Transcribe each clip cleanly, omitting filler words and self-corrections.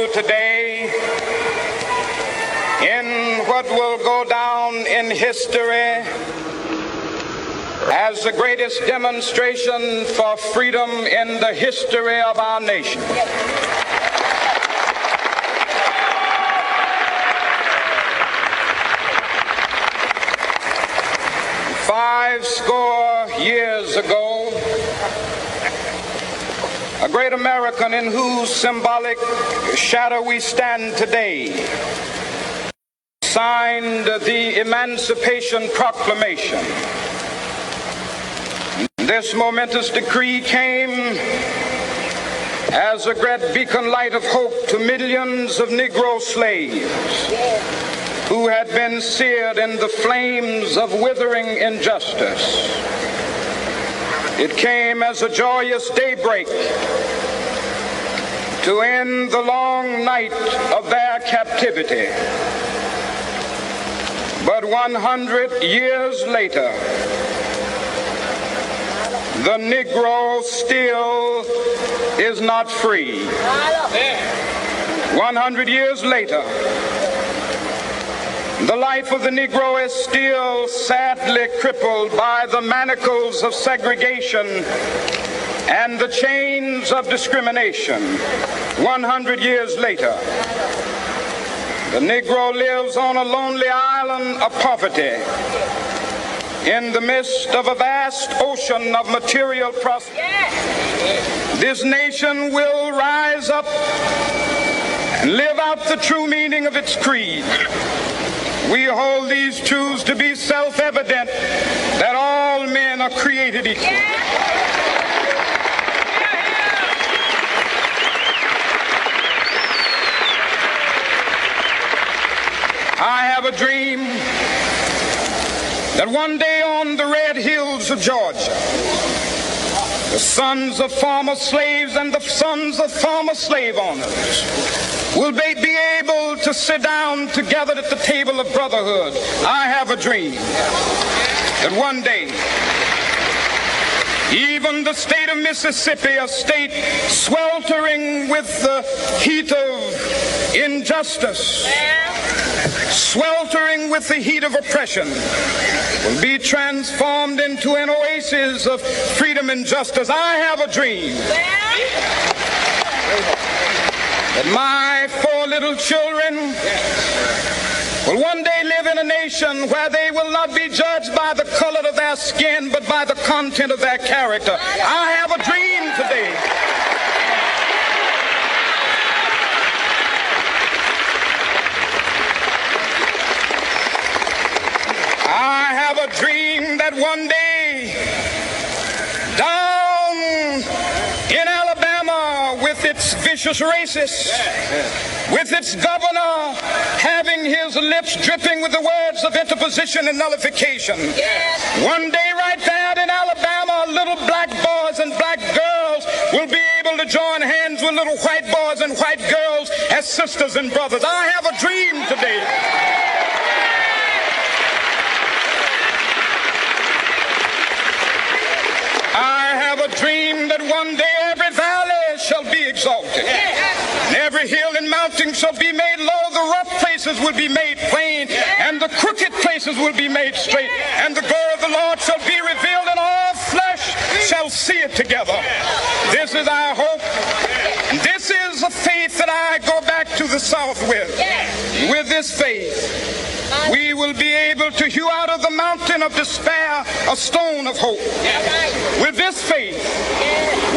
you today in what will go down in history as the greatest demonstration for freedom in the history of our nation. Five score years ago, a great American in whose symbolic shadow we stand today signed the Emancipation Proclamation. This momentous decree came as a great beacon light of hope to millions of Negro slaves who had been seared in the flames of withering injustice. It came as a joyous daybreak to end the long night of their captivity. But 100 years later, the Negro still is not free. 100 years later, the life of the Negro is still sadly crippled by the manacles of segregation and the chains of discrimination. 100 years later, the Negro lives on a lonely island of poverty in the midst of a vast ocean of material prosperity. This nation will rise up and live out the true meaning of its creed. We hold these truths to be self-evident, that all men are created equal. I have a dream that one day on the red hills of Georgia, the sons of former slaves and the sons of former slave owners will be able to sit down together at the table of brotherhood. I have a dream that one day, even the state of Mississippi, a state sweltering with the heat of injustice, sweltering with the heat of oppression, will be transformed into an oasis of freedom and justice. I have a dream that my four little children will one day live in a nation where they will not be judged by the color of their skin, but by the content of their character. I have a dream today. I have a dream that one day, down in Alabama, with its vicious racists, with its governor having his lips dripping with the words of interposition and nullification, one day right there in Alabama, little black boys and black girls will be able to join hands with little white boys and white girls as sisters and brothers. I have a dream today. I have a dream that one day every valley shall be exalted, and every hill and mountain shall be made low. The rough places will be made plain, and the crooked places will be made straight, and the glory of the Lord shall be revealed, and all flesh shall see it together. This is our hope. This is a faith that I go back to the South with. With this faith, we will be able to hew out of the mountain of despair a stone of hope. With this faith,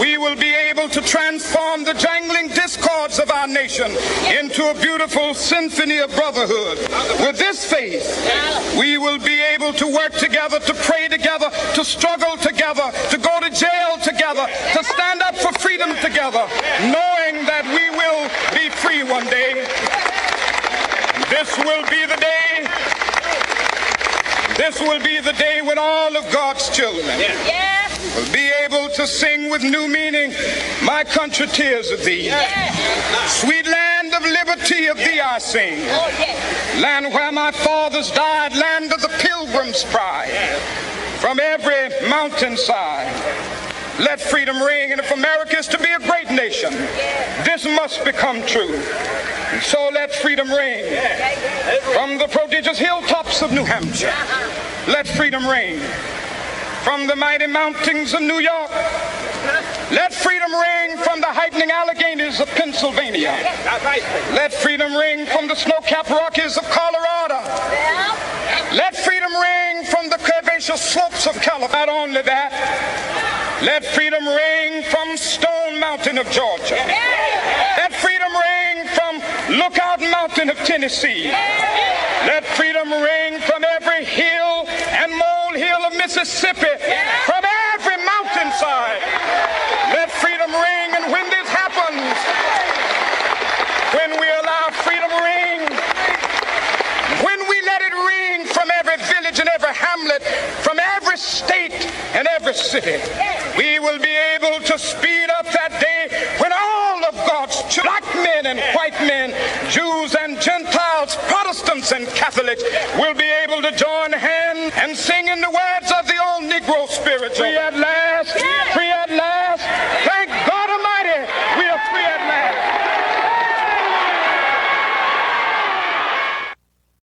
we will be able to transform the jangling discords of our nation into a beautiful symphony of brotherhood. With this faith, we will be able to work together, to pray together, to struggle together, to go to jail together, to stand up for freedom together, knowing that we will be free one day. This will be the day. This will be the day when all of God's children will be able to sing with new meaning, my country, tears of thee. Sweet land of liberty, of thee I sing. Land where my fathers died, land of the pilgrim's pride. From every mountainside, Let freedom ring. And if America is to be a great nation, this must become true. And so let freedom ring from the prodigious hilltops of New Hampshire. Let freedom ring from the mighty mountains of New York. Let freedom ring from the heightening Alleghenies of Pennsylvania. Let freedom ring from the snow-capped Rockies of Colorado. Let freedom ring from the curvaceous slopes of California. Not only that, let freedom ring from Stone Mountain of Georgia. Let freedom ring from Lookout Mountain of Tennessee. Let freedom ring from every hill and molehill of Mississippi, from every mountainside. Let freedom ring, and when this happens, when we allow freedom ring, when we let it ring from every village and every hamlet, from every state and every city, we will be able to speed up that day when all of God's children, black men and white men, Jews and Gentiles, Protestants and Catholics, will be able to join hands and sing in the words